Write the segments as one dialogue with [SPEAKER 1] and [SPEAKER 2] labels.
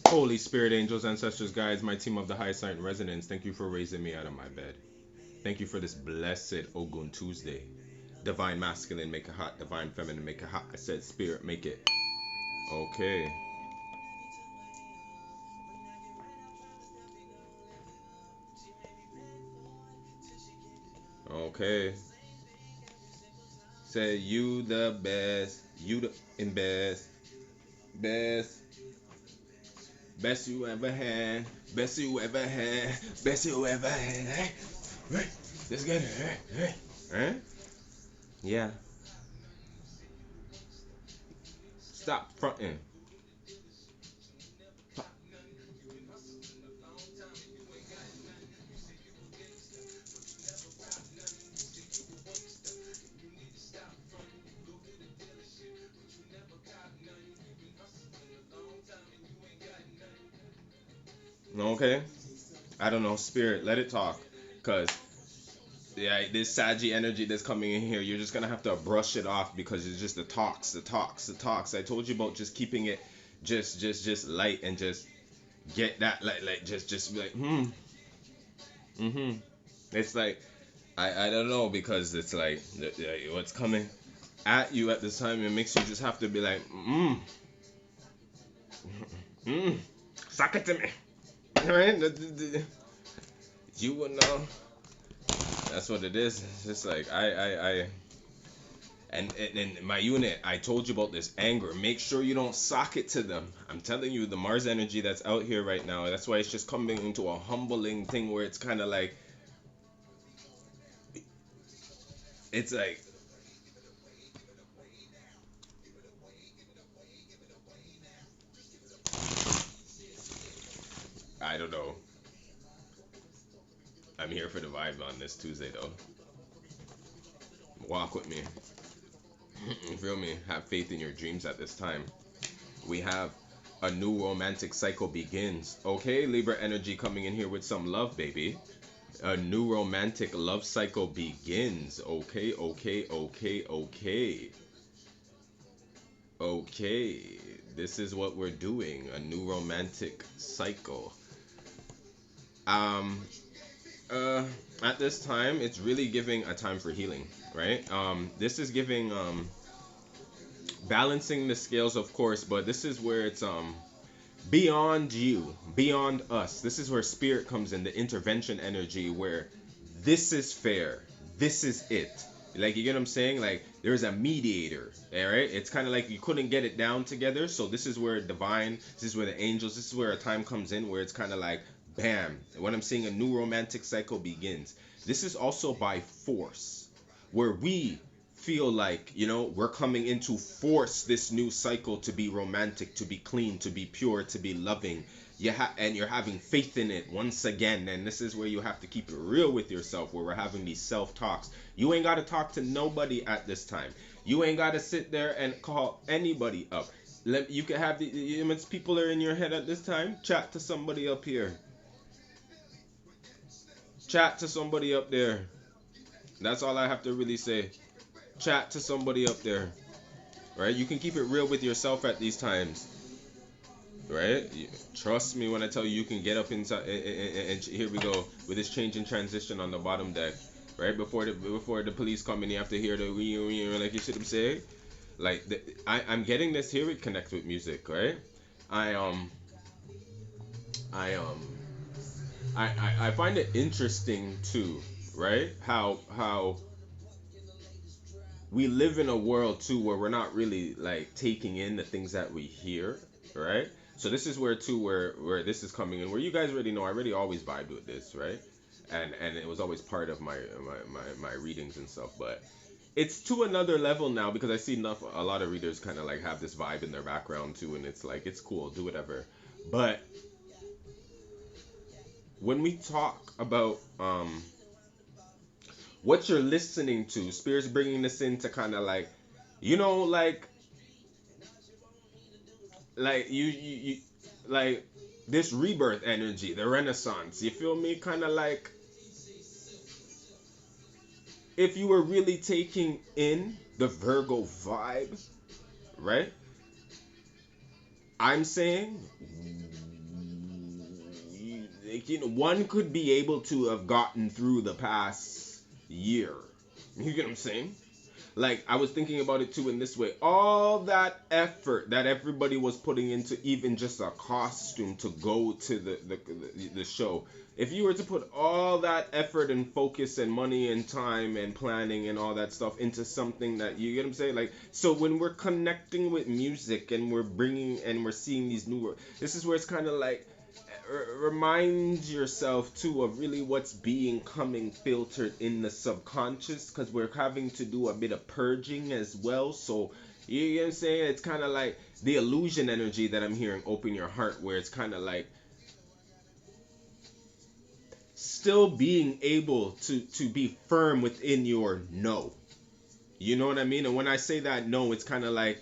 [SPEAKER 1] Holy Spirit, angels, ancestors, guides, my team of the high site resonance, thank you for raising me out of my bed. Thank you for this blessed Ogun Tuesday. Divine masculine, make it hot. Divine feminine, make it hot. I said spirit, make it. Okay. Okay. Say you the best. You the best. Best. Best you ever had. Best you ever had. Best you ever had. Right. Let's get it. Huh? Yeah. Stop fronting. Okay. I don't know. Spirit, let it talk. Cause yeah, this Saji energy that's coming in here, you're just gonna have to brush it off because it's just the talks, the talks, the talks. I told you about just keeping it just light and just get that like just be like mm-hmm. It's like I don't know because it's like what's coming at you at this time. It makes you just have to be like mm, suck it to me, right? You will know. That's what it is. It's just like I and my unit, I told you about this anger. Make sure you don't sock it to them. I'm telling you, the Mars energy that's out here right now. That's why it's just coming into a humbling thing where it's kind of like it's like I don't know. I'm here for the vibe on this Tuesday though. Walk with me. You feel me? Have faith in your dreams at this time. We have a new romantic cycle begins. Okay, Libra energy coming in here with some love, baby. A new romantic love cycle begins. Okay, okay, okay, okay. Okay. This is what we're doing. A new romantic cycle. Um uh at this time it's really giving a time for healing, right? This is giving balancing the scales of course, but this is where it's beyond you, beyond us. This is where spirit comes in, the intervention energy where this is fair. This is it. Like you get what I'm saying? Like there's a mediator, all right? It's kind of like you couldn't get it down together. So this is where divine, this is where the angels, this is where a time comes in where it's kind of like bam. When I'm seeing a new romantic cycle begins. This is also by force where we feel like we're coming in to force this new cycle to be romantic, to be clean, to be pure, to be loving. And you're having faith in it once again, and this is where you have to keep it real with yourself, where we're having these self talks. You ain't got to talk to nobody at this time. You ain't got to sit there and call anybody up. You can have the people are in your head at this time. Chat to somebody up here. Chat to somebody up there. That's all I have to really say. Chat to somebody up there, right? You can keep it real with yourself at these times, right? Trust me when I tell you, you can get up inside. And here we go with this change in transition on the bottom deck, right? Before the police come in, you have to hear the like you should say, like I'm getting this here. It connects with music, right? I um I um I find it interesting too, right? How we live in a world too where we're not really like taking in the things that we hear, right? So this is where too where this is coming in, where you guys already know I already always vibed with this, right? And it was always part of my readings and stuff, but it's to another level now because I see enough a lot of readers kind of like have this vibe in their background too, and it's like it's cool, do whatever. But when we talk about what you're listening to, Spears bringing this in to kind of like, you know, like you like this rebirth energy, the renaissance, you feel me? Kind of like if you were really taking in the Virgo vibe, right? I'm saying one could be able to have gotten through the past year. You get what I'm saying? Like, I was thinking about it too in this way. All that effort that everybody was putting into even just a costume to go to the show. If you were to put all that effort and focus and money and time and planning and all that stuff into something that, you get what I'm saying? Like, so when we're connecting with music and we're bringing and we're seeing these new, this is where it's kind of like, remind yourself too of really what's being coming filtered in the subconscious, because we're having to do a bit of purging as well. So you know what I'm saying, it's kind of like the illusion energy that I'm hearing, open your heart, where it's kind of like still being able to be firm within your no, you know what I mean? And when I say that no, it's kind of like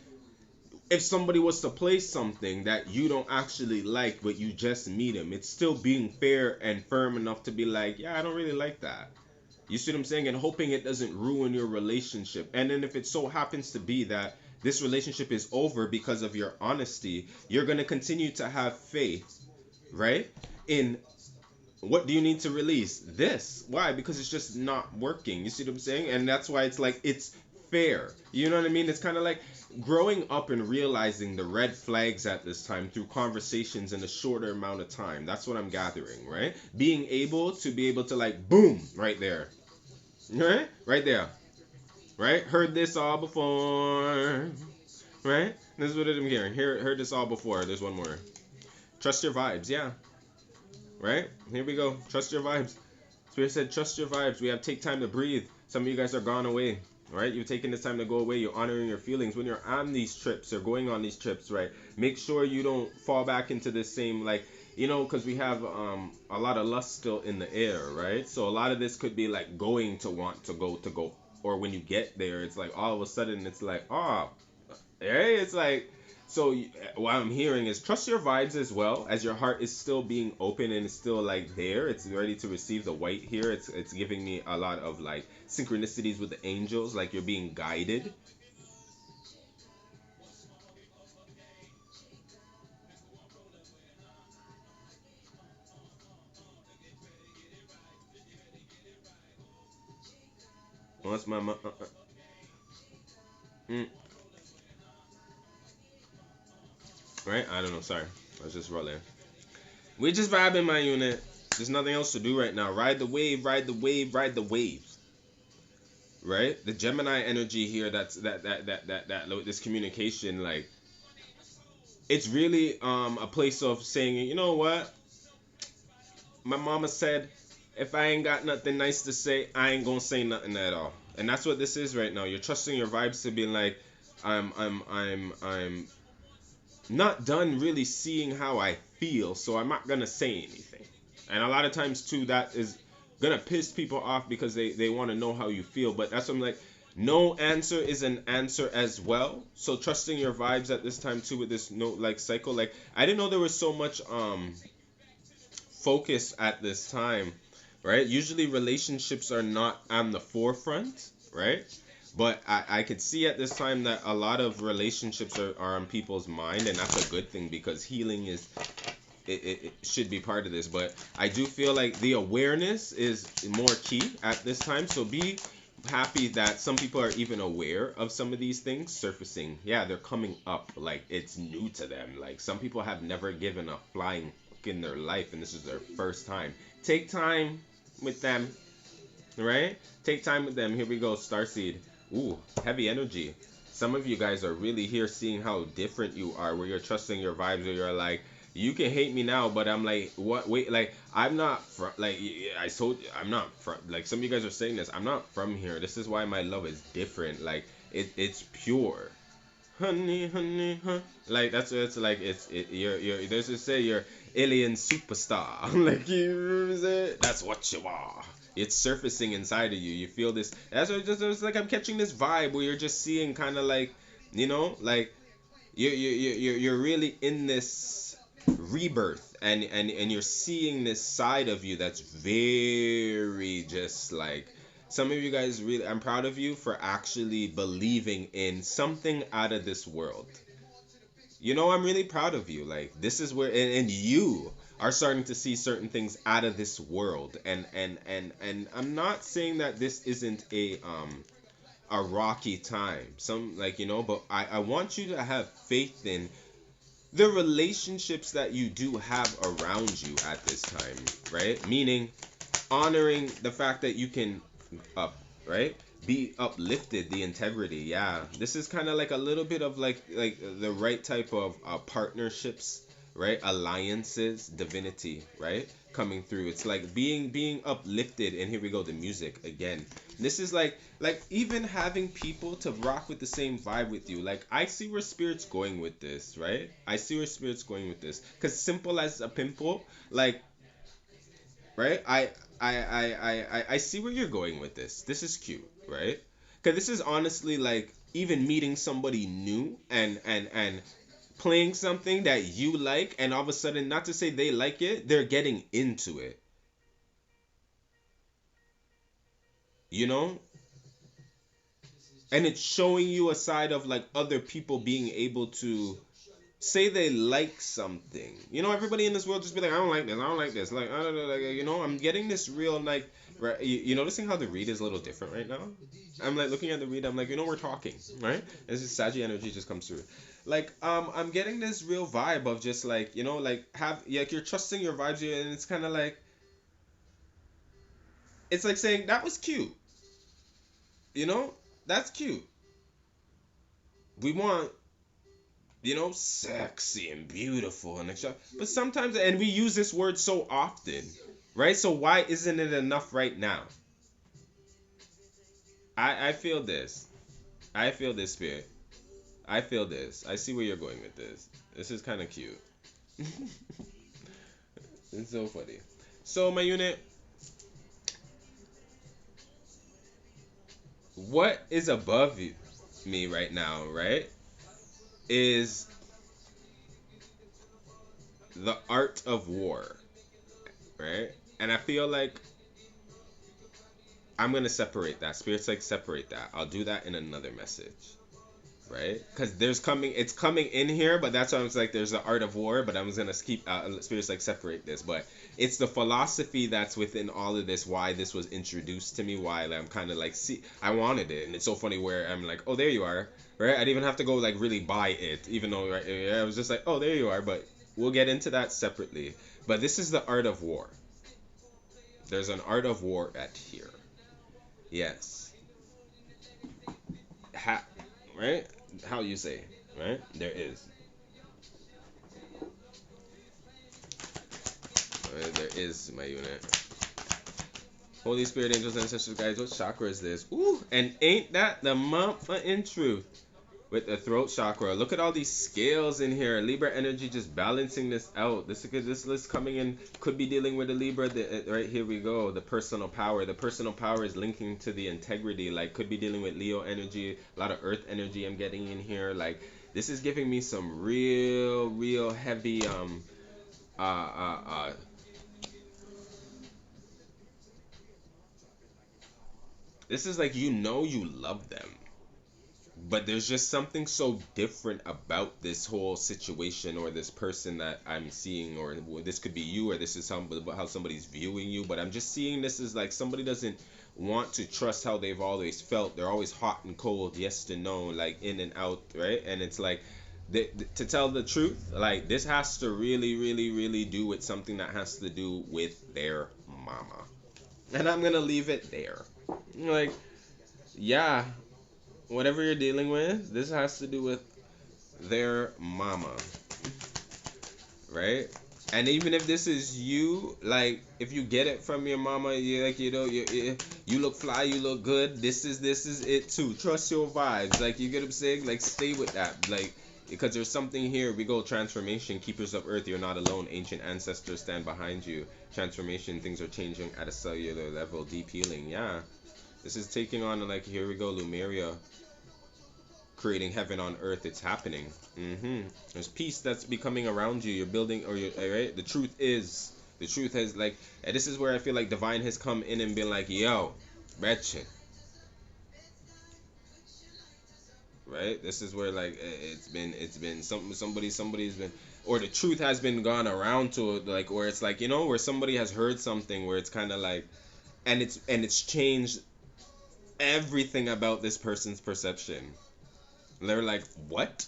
[SPEAKER 1] if somebody was to play something that you don't actually like, but you just meet them, it's still being fair and firm enough to be like, yeah, I don't really like that. You see what I'm saying? And hoping it doesn't ruin your relationship. And then if it so happens to be that this relationship is over because of your honesty, you're going to continue to have faith, right? In what do you need to release? This. Why? Because it's just not working. You see what I'm saying? And that's why it's like, it's fair. You know what I mean? It's kind of like growing up and realizing the red flags at this time through conversations in a shorter amount of time. That's what I'm gathering, right? Being able to like, boom, right there. Right? Right there. Right? Heard this all before. Right? This is what I'm hearing. Heard this all before. There's one more. Trust your vibes. Yeah. Right? Here we go. Trust your vibes. Spirit said, trust your vibes. We have take time to breathe. Some of you guys are gone away. Right? You're taking this time to go away. You're honoring your feelings. When you're on these trips or going on these trips, right? Make sure you don't fall back into this same, like, you know, because we have a lot of lust still in the air, right? So a lot of this could be like going to want to go. Or when you get there, it's like all of a sudden it's like, oh, hey, it's like, so what I'm hearing is trust your vibes as well, as your heart is still being open and it's still like there. It's ready to receive the white here. It's giving me a lot of like synchronicities with the angels, like you're being guided. Once mm, right? I don't know. Sorry, I was just rolling. We're just vibing, my unit. There's nothing else to do right now. Ride the wave, ride the wave, ride the waves. Right? The Gemini energy here. That's this communication. Like, it's really a place of saying, you know what? My mama said, if I ain't got nothing nice to say, I ain't gonna say nothing at all. And that's what this is right now. You're trusting your vibes to be like, I'm not done really seeing how I feel, so I'm not gonna say anything. And a lot of times too, that is gonna piss people off because they want to know how you feel. But that's what I'm like. No answer is an answer as well. So trusting your vibes at this time too with this no like cycle. Like, I didn't know there was so much focus at this time, right? Usually relationships are not on the forefront, right? But I could see at this time that a lot of relationships are on people's mind, and that's a good thing because healing is it should be part of this. But I do feel like the awareness is more key at this time. So be happy that some people are even aware of some of these things surfacing. Yeah, they're coming up like it's new to them. Like, some people have never given a flying fuck in their life, and this is their first time. Take time with them, right? Take time with them. Here we go, Starseed. Ooh, heavy energy. Some of you guys are really here seeing how different you are, where you're trusting your vibes, where you're like, you can hate me now, but I'm like, what? Wait, like, I'm not from, like, I told you, I'm not from, like, some of you guys are saying this, I'm not from here. This is why my love is different. Like, it's pure. Honey, honey, huh? Like, that's what it's like. You're, there's to say you're alien superstar. Like, you say, that's what you are. It's surfacing inside of you. You feel this. That's what it's like. I'm catching this vibe where you're just seeing kind of like, you know, like you're really in this rebirth, and you're seeing this side of you that's very just like, some of you guys really, I'm proud of you for actually believing in something out of this world. You know, I'm really proud of you. Like, this is where, and you are starting to see certain things out of this world. And I'm not saying that this isn't a rocky time, some, like, but I want you to have faith in the relationships that you do have around you at this time, right? Meaning honoring the fact that you can up, right? Be uplifted, the integrity. Yeah, this is kind of like a little bit of like the right type of partnerships, right? Alliances, divinity, right? Coming through. It's like being uplifted. And here we go, the music again. This is like even having people to rock with the same vibe with you. Like, I see where spirit's going with this, right? I see where spirit's going with this. Cause simple as a pimple, like, right? I see where you're going with this. This is cute, right? Because this is honestly like even meeting somebody new and playing something that you like, and all of a sudden, not to say they like it, they're getting into it. You know, and it's showing you a side of like other people being able to say they like something. Everybody in this world just be like, I don't like this, I don't like this. Like, I don't know, like, I'm getting this real, like, right, you noticing how the read is a little different right now? I'm like looking at the read, I'm like, we're talking, right? This is Saggy energy just comes through. Like, I'm getting this real vibe of just like, like have, yeah, like you're trusting your vibes here, and it's kind of like, it's like saying that was cute, you know, that's cute. We want sexy and beautiful and extra. But sometimes, and we use this word so often, right? So why isn't it enough right now? I feel this. I feel this, spirit. I feel this. I see where you're going with this. This is kind of cute. It's so funny. So my unit, what is above you, me right now, right? Is the art of war, right? And I feel like I'm gonna separate that. Spirit's like, separate that. I'll do that in another message, right? Because it's coming in here, but that's why I was like, there's the art of war, but I'm just gonna keep Spirit's like, separate this. But it's the philosophy that's within all of this, why this was introduced to me, why I'm kind of like, see, I wanted it. And it's so funny where I'm like, oh, there you are, right? I didn't even have to go like really buy it, even though, right, yeah, I was just like, oh, there you are. But we'll get into that separately. But this is the art of war. There's an art of war at here. Yes. Ha- right? How you say, right? There is. There is, my unit. Holy Spirit, angels, ancestors, guys, what chakra is this? Ooh, and ain't that the motherfucking truth? With the throat chakra. Look at all these scales in here. Libra energy just balancing this out. This list coming in could be dealing with the Libra. Right, here we go. The personal power. The personal power is linking to the integrity. Like, could be dealing with Leo energy. A lot of Earth energy I'm getting in here. Like, this is giving me some real heavy uh uh uh this is like, you love them, but there's just something so different about this whole situation or this person that I'm seeing, or this could be you, or this is how somebody's viewing you. But I'm just seeing this as like somebody doesn't want to trust how they've always felt. They're always hot and cold, yes to no, like in and out, right? And it's like, to tell the truth, like this has to really do with something that has to do with their mama. And I'm gonna leave it there. Like, yeah, whatever you're dealing with, this has to do with their mama, right? And even if this is you, like if you get it from your mama, you like, you look fly, you look good. This is it too. Trust your vibes. Like, you get what I'm saying? Like, stay with that. Like, because there's something here. We go transformation. Keepers of Earth, you're not alone. Ancient ancestors stand behind you. Transformation. Things are changing at a cellular level. Deep healing. Yeah. This is taking on, like, here we go, Lumeria, creating heaven on earth. It's happening. There's peace that's becoming around you. You're building, or you're right. The truth has, like, and this is where I feel like divine has come in and been like, yo, wretched, right? This is where, like, it's been something, somebody's been or the truth has been gone around to, like, where it's like, where somebody has heard something where it's kind of like, and it's changed everything about this person's perception. They're like, what?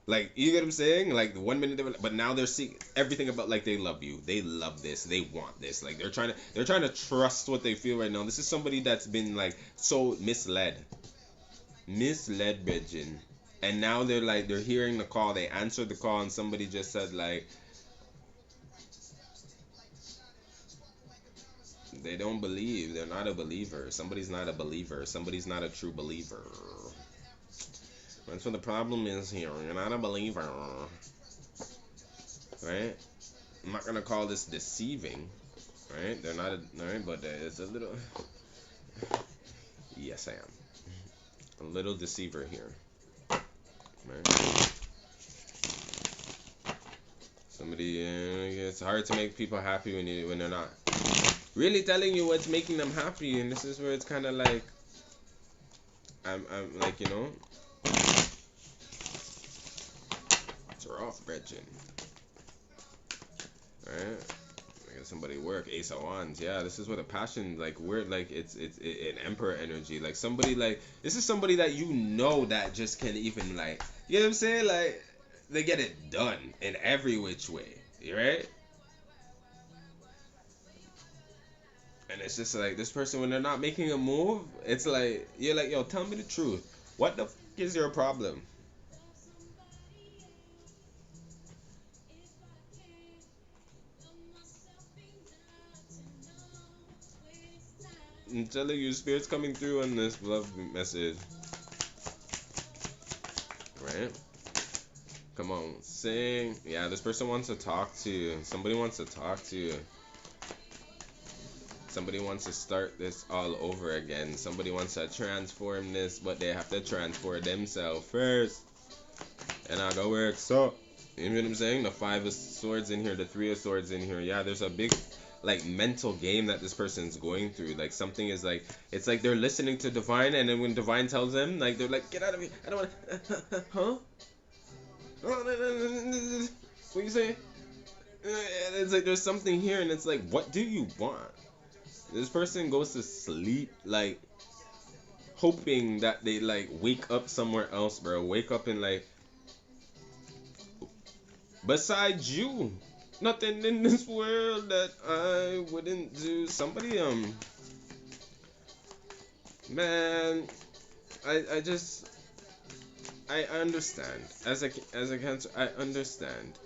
[SPEAKER 1] Like, you get what I'm saying? Like, the 1 minute they were, but now they're seeing everything about, like, they love you, they love this, they want this. Like, they're trying to trust what they feel right now. This is somebody that's been, like, so misled, Bridget. And now they're like, they're hearing the call. They answered the call, and somebody just said, like, they don't believe. They're not a believer. Somebody's not a believer. Somebody's not a true believer. That's what the problem is here. You're not a believer, right? I'm not gonna call this deceiving, right? They're not, right? But it's a little. Yes, I am a little deceiver here, right? Somebody, it's hard to make people happy when they're not really telling you what's making them happy, and this is where it's kind of like, I'm like, it's rough, Bridget, right? Somebody work Ace of Wands. Yeah, this is what a passion, like, we're like, it's an Emperor energy. Like, somebody, like, this is somebody that that just can even, like, you know what I'm saying, like, they get it done in every which way, right? And it's just like, this person, when they're not making a move, it's like, you're like, yo, tell me the truth, what the is your problem? I'm telling you, spirit's coming through on this love message, right? Come on, sing. Yeah, this person wants to talk to you. Somebody wants to talk to you. Somebody wants to start this all over again. Somebody wants to transform this, but they have to transform themselves first. And I go work. So, you know what I'm saying? The 5 of Swords in here, the 3 of Swords in here. Yeah, there's a big, like, mental game that this person's going through. Like, something is like, it's like they're listening to Divine, and then when Divine tells them, like, they're like, get out of here. I don't want to. Huh? What you say? It's like there's something here, and it's like, what do you want? This person goes to sleep, like, hoping that they, like, wake up somewhere else, bro. Wake up and, like, besides you, nothing in this world that I wouldn't do. Somebody, man, I just, I understand. As a Cancer, I understand.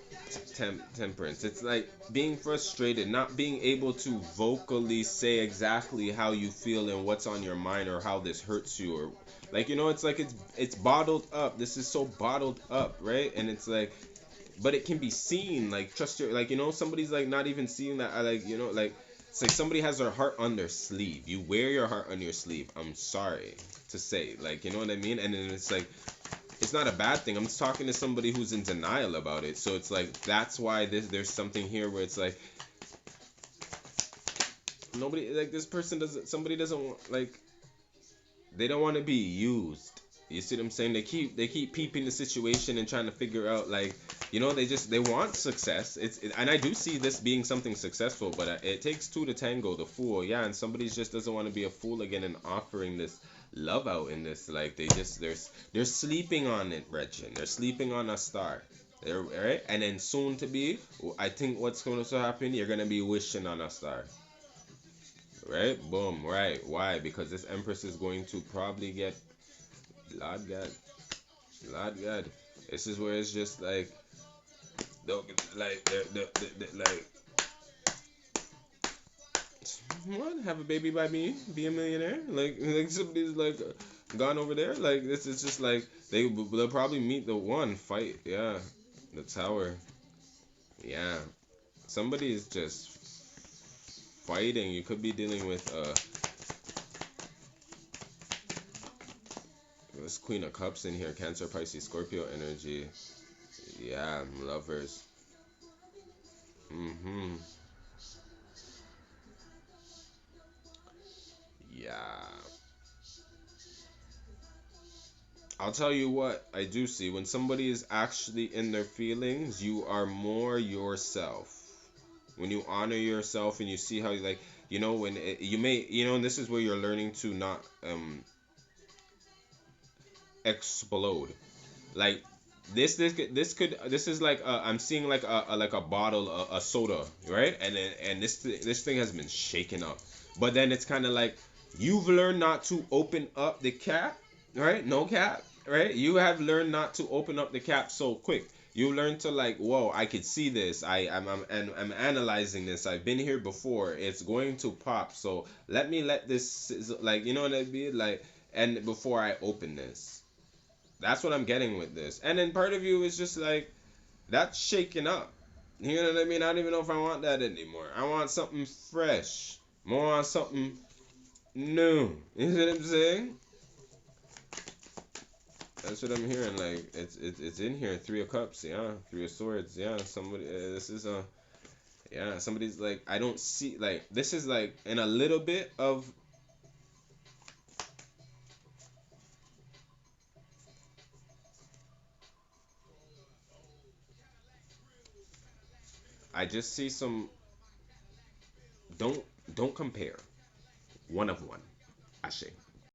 [SPEAKER 1] Temperance. It's like being frustrated, not being able to vocally say exactly how you feel and what's on your mind, or how this hurts you, or, like, it's like it's bottled up. This is so bottled up, right? And it's like, but it can be seen. Like, trust your, like, somebody's like not even seeing that. I, like, like, it's like somebody has their heart on their sleeve. You wear your heart on your sleeve. I'm sorry to say, like, you know what I mean? And then it's like, it's not a bad thing. I'm just talking to somebody who's in denial about it. So it's like, that's why there's something here where it's like, nobody, like, this person doesn't, somebody doesn't want, like, they don't want to be used. You see what I'm saying? They keep peeping the situation and trying to figure out, like, they want success. And I do see this being something successful, but it takes two to tango. The Fool, yeah, and somebody just doesn't want to be a fool again and offering this love out in this. Like, they're sleeping on it, Gretchen. They're sleeping on a star. They're right, and then soon to be, I think what's going to happen, you're gonna be wishing on a star. Right? Boom. Right. Why? Because this Empress is going to probably get, Lord God, Lord God. This is where it's just like, like, like, what? Have a baby by me? Be a millionaire? Like somebody's like gone over there. Like, this is just like, they'll probably meet the one fight. Yeah, the Tower. Yeah, somebody is just fighting. You could be dealing with this Queen of Cups in here, Cancer, Pisces, Scorpio energy. Yeah, lovers. Mm-hmm. Yeah. I'll tell you what I do see. When somebody is actually in their feelings, you are more yourself. When you honor yourself and you see how you like, when you may, and this is where you're learning to not explode. Like this is like I'm seeing like a bottle a soda, right? And this thing has been shaken up. But then it's kind of like you've learned not to open up the cap, right? No cap, right? You have learned not to open up the cap so quick. You learn to like, whoa, I could see this. I'm analyzing this. I've been here before. It's going to pop. So let this like, what I mean? Like, and before I open this. That's what I'm getting with this. And then part of you is just like, that's shaking up. You know what I mean? I don't even know if I want that anymore. I want something fresh. More on something new. You know what I'm saying? That's what I'm hearing. Like it's in here. Three of Cups. Yeah. Three of Swords. Yeah. Somebody. This is a. Yeah. Somebody's like, I don't see, like, this is like in a little bit of. I just see some. Don't don't compare. One of one. Ashe.